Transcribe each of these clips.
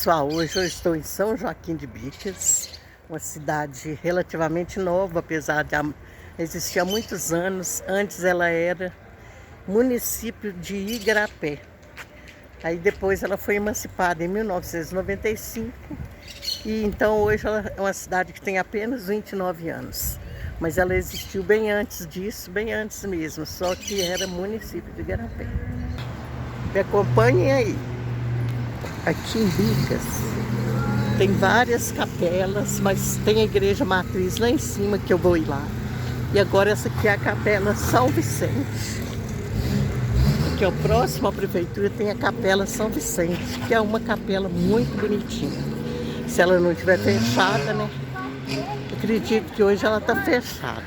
Pessoal, hoje eu estou em São Joaquim de Bicas, uma cidade relativamente nova, apesar de existir há muitos anos. Antes ela era município de Igarapé. Aí depois ela foi emancipada em 1995 e então hoje ela é uma cidade que tem apenas 29 anos. Mas ela existiu bem antes disso, bem antes mesmo, só que era município de Igarapé. Me acompanhem aí. Aqui em Bicas tem várias capelas, mas tem a igreja matriz lá em cima que eu vou ir lá. E agora essa aqui é a capela São Vicente. Aqui ó, próximo à prefeitura tem a capela São Vicente, que é uma capela muito bonitinha. Se ela não estiver fechada, né? Acredito que hoje ela está fechada.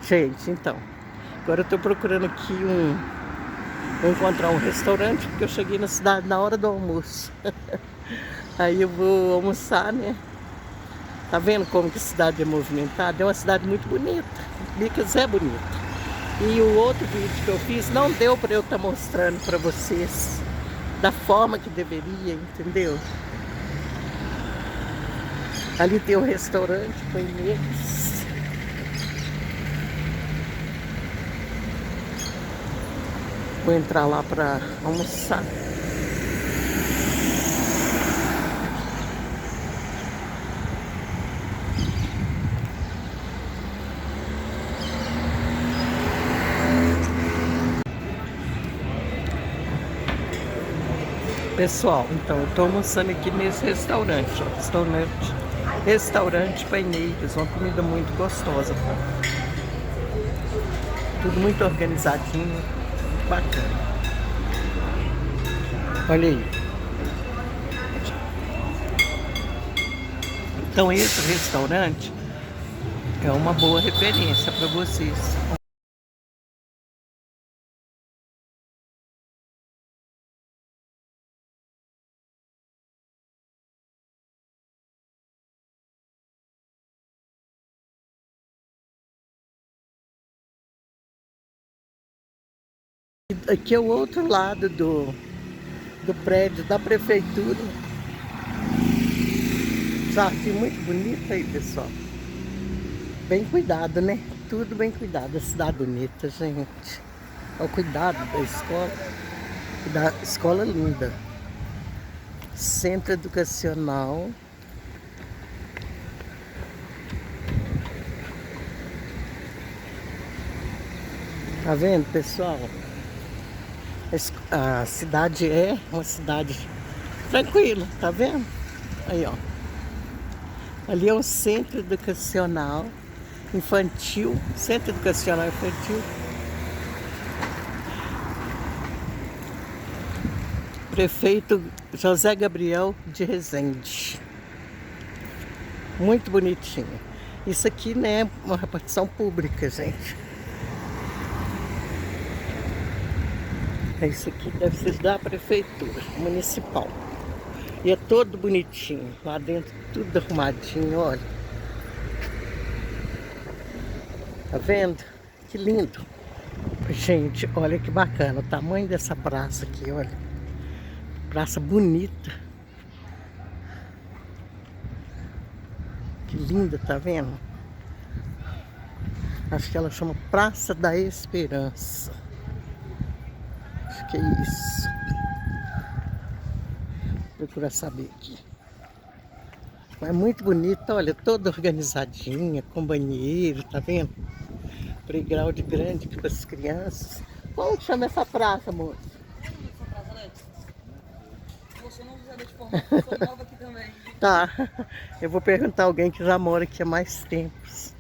Gente, então, agora eu estou procurando aqui vou encontrar um restaurante, porque eu cheguei na cidade na hora do almoço. Aí eu vou almoçar, né? Tá vendo como que a cidade é movimentada? É uma cidade muito bonita. Bicas é bonita. E o outro vídeo que eu fiz não deu para eu estar mostrando para vocês da forma que deveria, entendeu? Ali tem um restaurante com eles. Vou entrar lá para almoçar. Pessoal, então eu tô almoçando aqui nesse restaurante, ó, restaurante Paineiras, uma comida muito gostosa, tá? Tudo muito organizadinho, bacana. Olha aí. Então esse restaurante é uma boa referência para vocês. Aqui é o outro lado do prédio da prefeitura. Jardim muito bonito aí, pessoal. Bem cuidado, né? Tudo bem cuidado. A cidade bonita, gente. Olha o cuidado da escola. Da escola linda. Centro educacional. Tá vendo, pessoal? A cidade é uma cidade tranquila, tá vendo? Aí, ó. Ali é um centro educacional infantil, centro educacional infantil. Prefeito José Gabriel de Rezende. Muito bonitinho. Isso aqui, né, é uma repartição pública, gente. Isso aqui deve ser da prefeitura municipal. E é todo bonitinho. Lá dentro tudo arrumadinho, olha. Tá vendo? Que lindo. Gente, olha que bacana o tamanho dessa praça aqui, olha. Praça bonita. Que linda, tá vendo? Acho que ela chama Praça da Esperança. Acho que é isso. Vou procurar saber aqui. É muito bonita, olha, toda organizadinha, com banheiro, tá vendo? Playground grande para as crianças. Como chama essa praça, moço? Você não usa de forma, eu sou nova aqui também. Tá, eu vou perguntar a alguém que já mora aqui há mais tempos.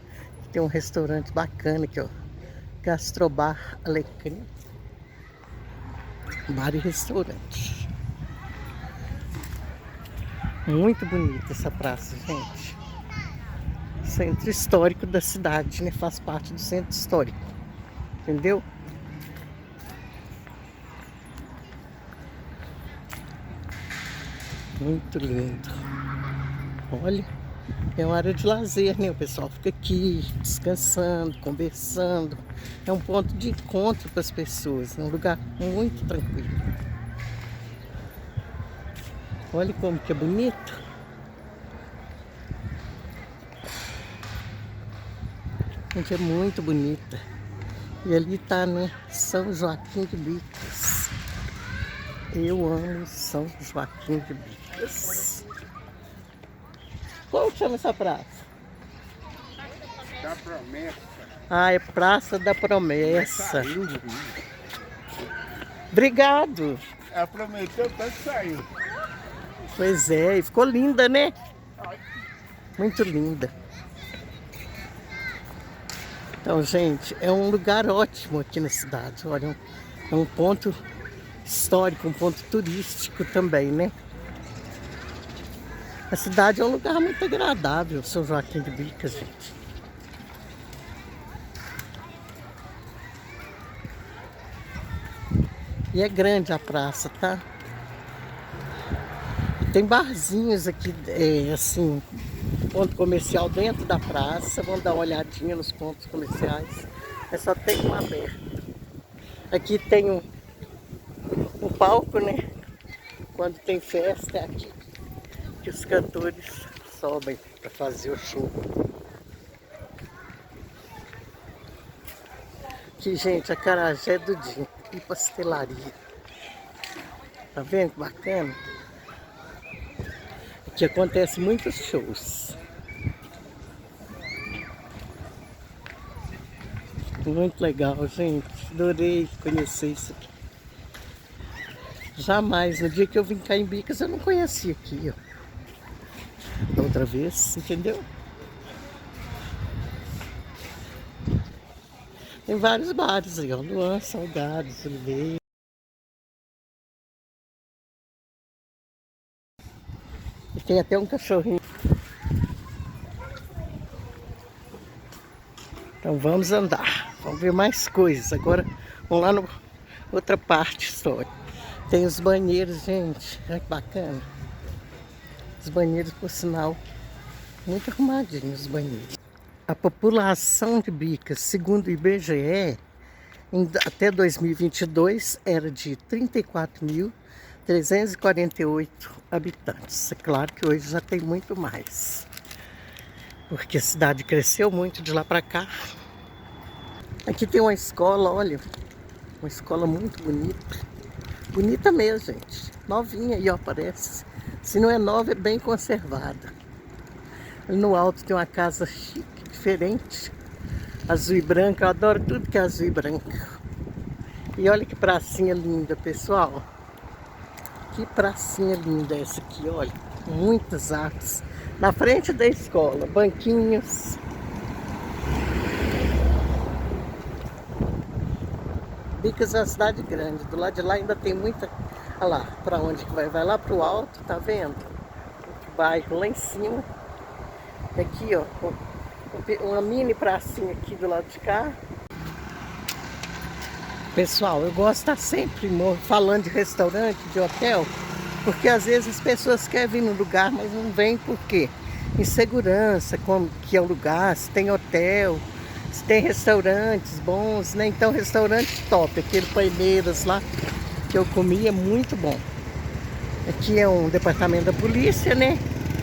Tem um restaurante bacana aqui, ó. Gastrobar Alecrim. Bar e restaurante. Muito bonita essa praça, gente. Centro histórico da cidade, né? Faz parte do centro histórico. Entendeu? Muito lindo. Olha, é uma área de lazer, né? O pessoal fica aqui descansando, conversando. É um ponto de encontro para as pessoas, é um lugar muito tranquilo. Olha como que é bonito. Gente, é muito bonita. E ali tá, né? São Joaquim de Bicas. Eu amo São Joaquim de Bicas. Como que chama essa praça? Da Promessa. Ah, é Praça da Promessa. Obrigado. Ela prometeu, tanto saiu. Pois é, e ficou linda, né? Muito linda. Então, gente, é um lugar ótimo aqui na cidade. Olha, é um ponto histórico, um ponto turístico também, né? A cidade é um lugar muito agradável, São Joaquim de Bicas, gente. E é grande a praça, tá? Tem barzinhos aqui, assim, ponto comercial dentro da praça. Vamos dar uma olhadinha nos pontos comerciais. Mas só tem um aberto. Aqui tem um palco, né? Quando tem festa é aqui que os cantores sobem para fazer o show. Aqui, gente, acarajé do dia e pastelaria. Tá vendo que bacana? Aqui acontece muitos shows. Muito legal, gente. Adorei conhecer isso aqui. Jamais, no dia que eu vim cá em Bicas, eu não conhecia aqui, ó. Da outra vez, entendeu? Tem vários bares aí, ó. Luan, Salgados, Oliveira. E tem até um cachorrinho. Então vamos andar. Vamos ver mais coisas. Agora vamos lá na outra parte histórica. Tem os banheiros, gente. Olha que bacana. Os banheiros, por sinal, muito arrumadinhos os banheiros. A população de Bicas, segundo o IBGE, até 2022 era de 34.348 habitantes. É claro que hoje já tem muito mais, porque a cidade cresceu muito de lá para cá. Aqui tem uma escola, olha, uma escola muito bonita. Bonita mesmo, gente. Novinha aí, ó, parece. Se não é nova, é bem conservada. Ali no alto tem uma casa chique, diferente. Azul e branca, eu adoro tudo que é azul e branco. E olha que pracinha linda, pessoal. Que pracinha linda essa aqui, olha. Muitas árvores. Na frente da escola, banquinhos. Bicas é uma cidade grande. Do lado de lá ainda tem muita... Olha lá, para onde que vai? Vai lá para o alto, tá vendo? O bairro lá em cima. Aqui, ó, uma mini pracinha aqui do lado de cá. Pessoal, eu gosto de estar sempre falando de restaurante, de hotel, porque às vezes as pessoas querem vir no lugar, mas não vêm por quê? Insegurança, como que é o lugar, se tem hotel, se tem restaurantes bons, né? Então, restaurante top, aquele Paineiras lá que eu comi é muito bom. Aqui é um departamento da polícia, né?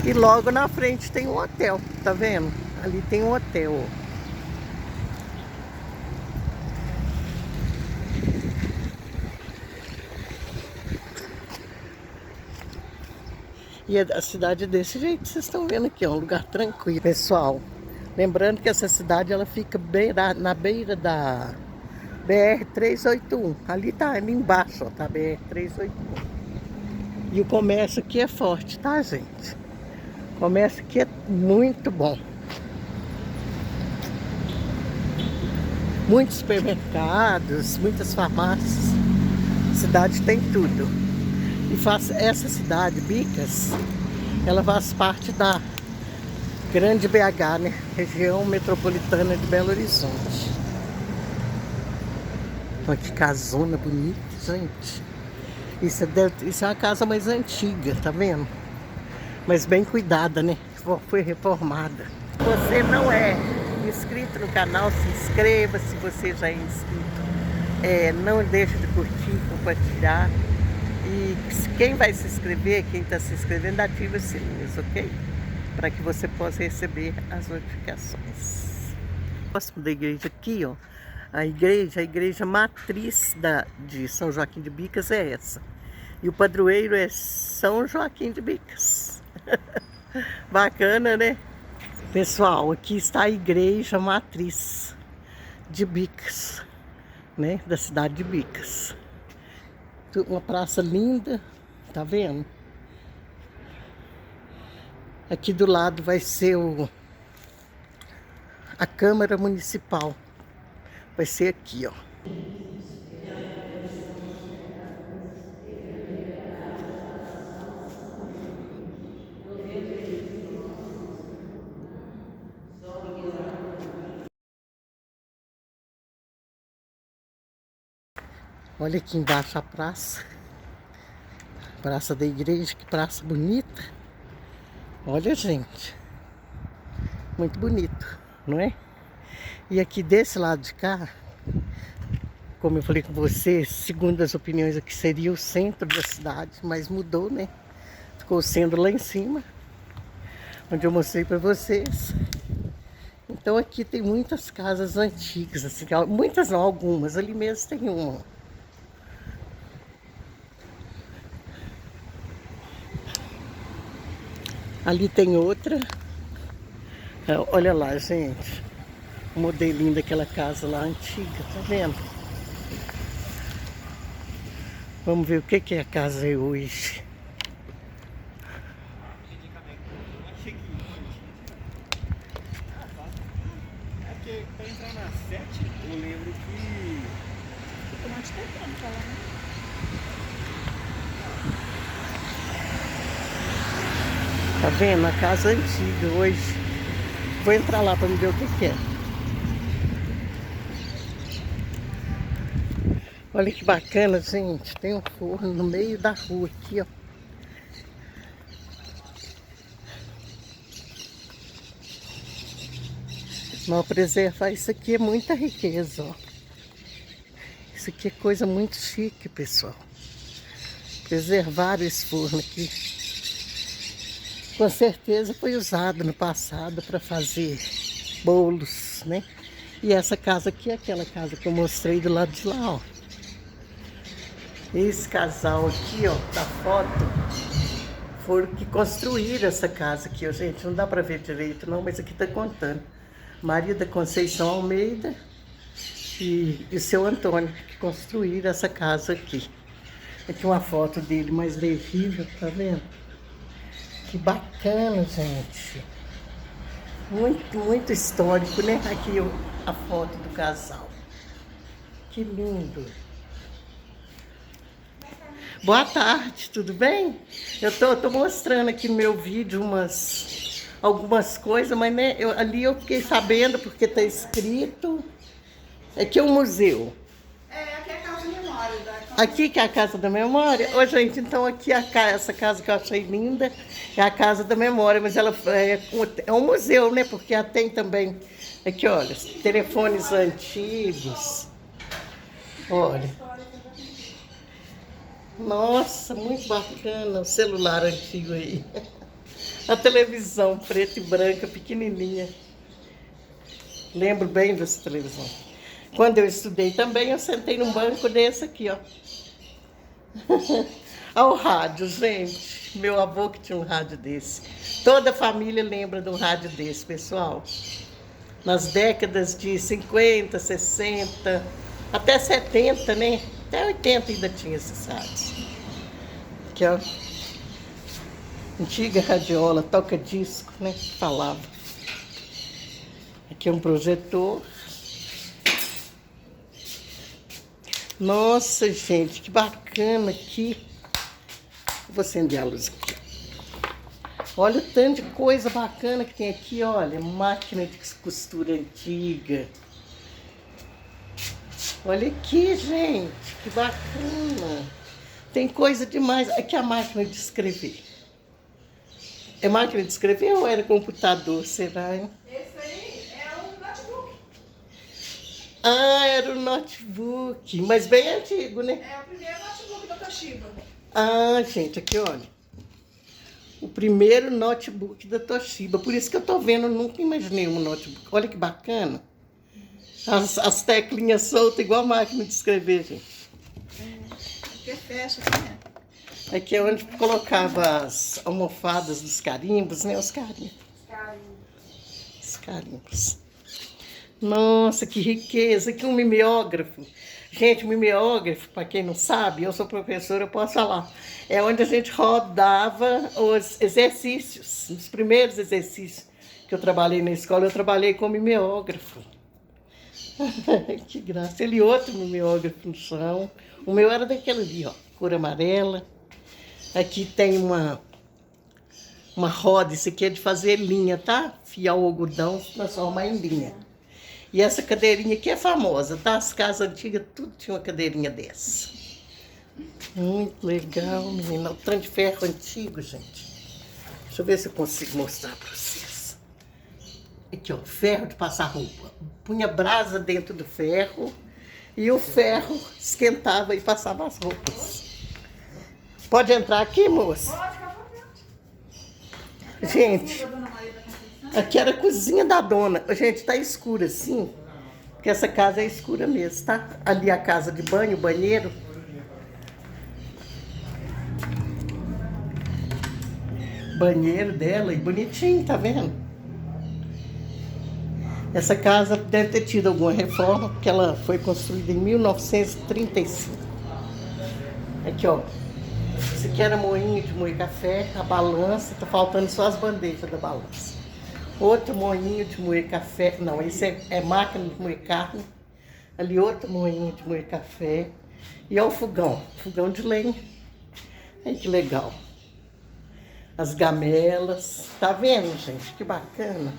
E logo na frente tem um hotel, tá vendo? Ali tem um hotel, ó. E a cidade é desse jeito que vocês estão vendo aqui, é um lugar tranquilo. Pessoal, lembrando que essa cidade ela fica na beira da BR-381. Ali tá, ali embaixo, ó, tá a BR-381. E o comércio aqui é forte, tá, gente? O comércio aqui é muito bom. Muitos supermercados, muitas farmácias. A cidade tem tudo. E essa cidade, Bicas, ela faz parte da Grande BH, né? Região metropolitana de Belo Horizonte. Olha que casona bonita, gente. Isso é uma casa mais antiga, tá vendo? Mas bem cuidada, né? Foi reformada. Se você não é inscrito no canal, se inscreva. Se você já é inscrito, não deixe de curtir, compartilhar. E quem vai se inscrever, quem está se inscrevendo, ativa os sininhos, ok? Para que você possa receber as notificações. Próximo da igreja aqui, ó. A igreja matriz de São Joaquim de Bicas é essa. E o padroeiro é São Joaquim de Bicas. Bacana, né? Pessoal, aqui está a igreja matriz de Bicas, né? Da cidade de Bicas. Uma praça linda, tá vendo? Aqui do lado vai ser a Câmara Municipal. Vai ser aqui, ó. Olha aqui embaixo a praça. Praça da igreja, que praça bonita. Olha, gente. Muito bonito, não é? E aqui desse lado de cá, como eu falei com você, segundo as opiniões aqui seria o centro da cidade, mas mudou, né? Ficou sendo lá em cima, onde eu mostrei para vocês. Então aqui tem muitas casas antigas, assim, muitas não, algumas. Ali mesmo tem uma. Ali tem outra. Olha lá, gente. O modelinho daquela casa lá antiga, tá vendo? Vamos ver o que é a casa hoje. Porque pra entrar na 7, eu lembro que... Eu tô mais tentando falar, né? Tá vendo? A casa antiga hoje. Vou entrar lá para me ver o que é. Olha que bacana, gente. Tem um forno no meio da rua aqui, ó. Mas preservar isso aqui é muita riqueza, ó. Isso aqui é coisa muito chique, pessoal. Preservar esse forno aqui. Com certeza foi usado no passado para fazer bolos, né? E essa casa aqui é aquela casa que eu mostrei do lado de lá, ó. Esse casal aqui, ó, da foto, foram que construíram essa casa aqui, ó, gente. Não dá para ver direito, não, mas aqui tá contando. Maria da Conceição Almeida e o seu Antônio, que construíram essa casa aqui. Aqui uma foto dele mais terrível, tá vendo? Que bacana, gente. Muito, muito histórico, né? Aqui a foto do casal. Que lindo. Boa tarde, tudo bem? Eu tô mostrando aqui no meu vídeo algumas coisas, mas né, ali eu fiquei sabendo porque tá escrito. Aqui é um museu. Aqui é a casa de memória. Aqui que é a Casa da Memória? Ô, gente, então aqui essa casa que eu achei linda é a Casa da Memória, mas ela é um museu, né? Porque ela tem também, aqui olha, telefones antigos. Olha. Nossa, muito bacana o celular antigo aí. A televisão preta e branca, pequenininha. Lembro bem dessa televisão. Quando eu estudei também, eu sentei num banco desse aqui, ó. Olha o rádio, gente. Meu avô que tinha um rádio desse. Toda a família lembra de um rádio desse, pessoal. Nas décadas de 50, 60, até 70, né? Até 80 ainda tinha esses rádios. Aqui, ó. Antiga radiola, toca-disco, né? Que falava. Aqui é um projetor. Nossa, gente, que bacana aqui. Vou acender a luz aqui. Olha o tanto de coisa bacana que tem aqui, olha. Máquina de costura antiga. Olha aqui, gente, que bacana. Tem coisa demais. Aqui é a máquina de escrever. É máquina de escrever ou era computador, será, hein? Esse aí é um notebook. Ah, era um notebook, mas bem antigo, né? É o primeiro notebook da Toshiba. Ah, gente, aqui, olha. O primeiro notebook da Toshiba. Por isso que eu tô vendo, nunca imaginei um notebook. Olha que bacana. As teclinhas soltas, igual a máquina de escrever, gente. Aqui fecha, né? Aqui é onde colocava as almofadas dos carimbos, né? Os carimbos. Os carimbos. Nossa, que riqueza. Aqui um mimeógrafo. Gente, mimeógrafo, para quem não sabe, eu sou professora, eu posso falar. É onde a gente rodava os exercícios. Os primeiros exercícios que eu trabalhei na escola, eu trabalhei com mimeógrafo. Que graça. Ele outro mimeógrafo no chão. O meu era daquele ali, ó, cor amarela. Aqui tem uma roda, isso aqui é de fazer linha, tá? Fiar o algodão, transformar em linha. E essa cadeirinha aqui é famosa, tá? As casas antigas, tudo tinha uma cadeirinha dessa. Muito legal, menina. O tanto de ferro antigo, gente. Deixa eu ver se eu consigo mostrar pra vocês. Aqui, ó, ferro de passar roupa. Punha brasa dentro do ferro e o ferro esquentava e passava as roupas. Pode entrar aqui, moça? Pode, fica por dentro. Gente, aqui era a cozinha da dona. Gente, tá escura assim, porque essa casa é escura mesmo, tá? Ali a casa de banho, o banheiro. Banheiro dela, e bonitinho, tá vendo? Essa casa deve ter tido alguma reforma, porque ela foi construída em 1935. Aqui, ó. Esse aqui era moinho de moer café, a balança, tá faltando só as bandejas da balança. Outro moinho de moer café, não, esse é máquina de moer carne. Ali outro moinho de moer café. E ó o fogão de lenha. Ai, que legal. As gamelas, tá vendo, gente? Que bacana.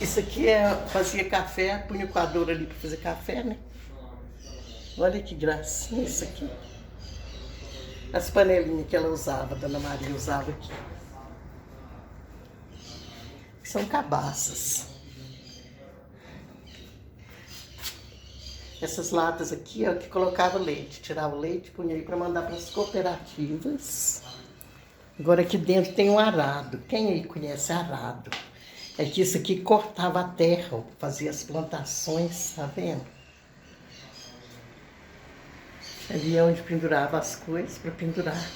Isso aqui fazia café, punha o coador ali para fazer café, né? Olha que gracinha isso aqui. As panelinhas que ela usava, a Dona Maria usava aqui. São cabaças. Essas latas aqui, ó, que colocava leite. Tirava o leite, punha aí para mandar para as cooperativas. Agora aqui dentro tem um arado. Quem aí conhece arado? É que isso aqui cortava a terra, fazia as plantações, tá vendo? Ali é onde pendurava as coisas para pendurar.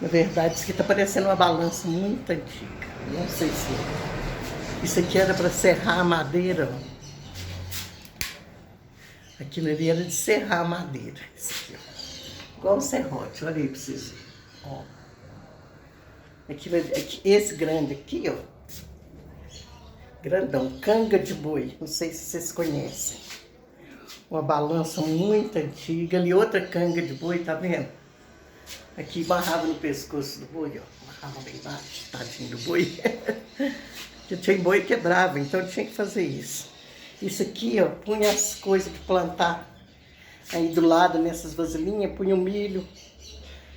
Na verdade, isso aqui tá parecendo uma balança muito antiga. Não sei se isso aqui era para serrar a madeira. Aquilo ali era de serrar a madeira. Isso aqui, ó. Igual um serrote, olha aí para vocês verem. Ó. Aquilo ali, esse grande aqui, ó. Grandão, canga de boi. Não sei se vocês conhecem. Uma balança muito antiga. Ali outra canga de boi, tá vendo? Aqui barrava no pescoço do boi, ó. Barrava bem baixo, tadinho do boi. Porque tinha boi que quebrava, então tinha que fazer isso. Isso aqui, ó, punha as coisas de plantar. Aí do lado, nessas vasilhinhas, punha o milho.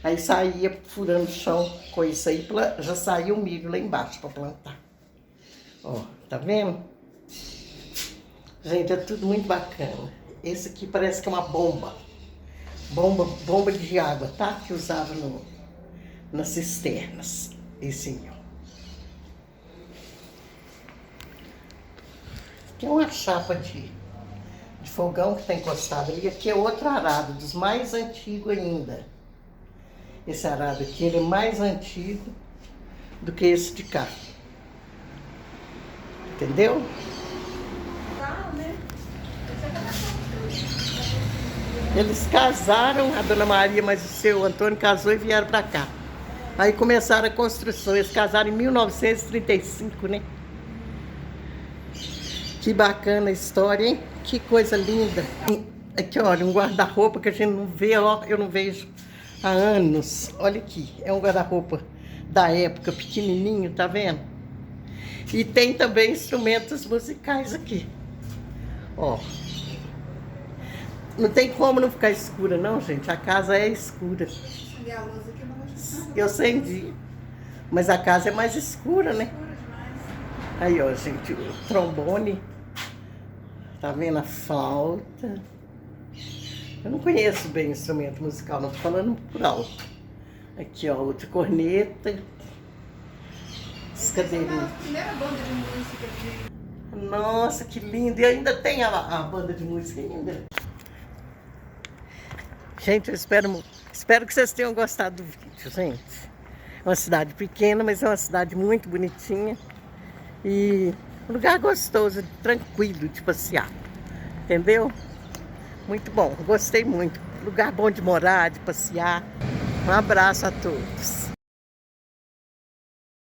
Aí saía furando o chão com isso aí, já saía o milho lá embaixo para plantar. Ó, tá vendo? Gente, é tudo muito bacana. Esse aqui parece que é uma bomba. Bomba de água, tá? Que usava nas cisternas. Esse aí, ó. Aqui é uma chapa de fogão que tá encostado ali. Aqui é outro arado, dos mais antigos ainda. Esse arado aqui, ele é mais antigo do que esse de cá. Entendeu? Tá, né? Eles casaram, a Dona Maria, mas o seu Antônio casou e vieram pra cá. Aí começaram a construção. Eles casaram em 1935, né? Que bacana a história, hein? Que coisa linda. Aqui, olha, um guarda-roupa que a gente não vê, ó, eu não vejo há anos. Olha aqui, é um guarda-roupa da época, pequenininho, tá vendo? E tem também instrumentos musicais aqui. Ó. Não tem como não ficar escura, não, gente. A casa é escura. E a luz aqui não vai. Eu acendi. Mas a casa é mais escura, né? Aí, ó, gente, o trombone. Tá vendo a flauta? Eu não conheço bem instrumento musical, não tô falando por alto. Aqui, ó, outra corneta. As cadeirinhas. Primeira banda de música de... Nossa, que lindo! E ainda tem a banda de música ainda. Gente, eu espero que vocês tenham gostado do vídeo, gente. É uma cidade pequena, mas é uma cidade muito bonitinha. E um lugar gostoso, tranquilo de passear. Entendeu? Muito bom, gostei muito. Lugar bom de morar, de passear. Um abraço a todos.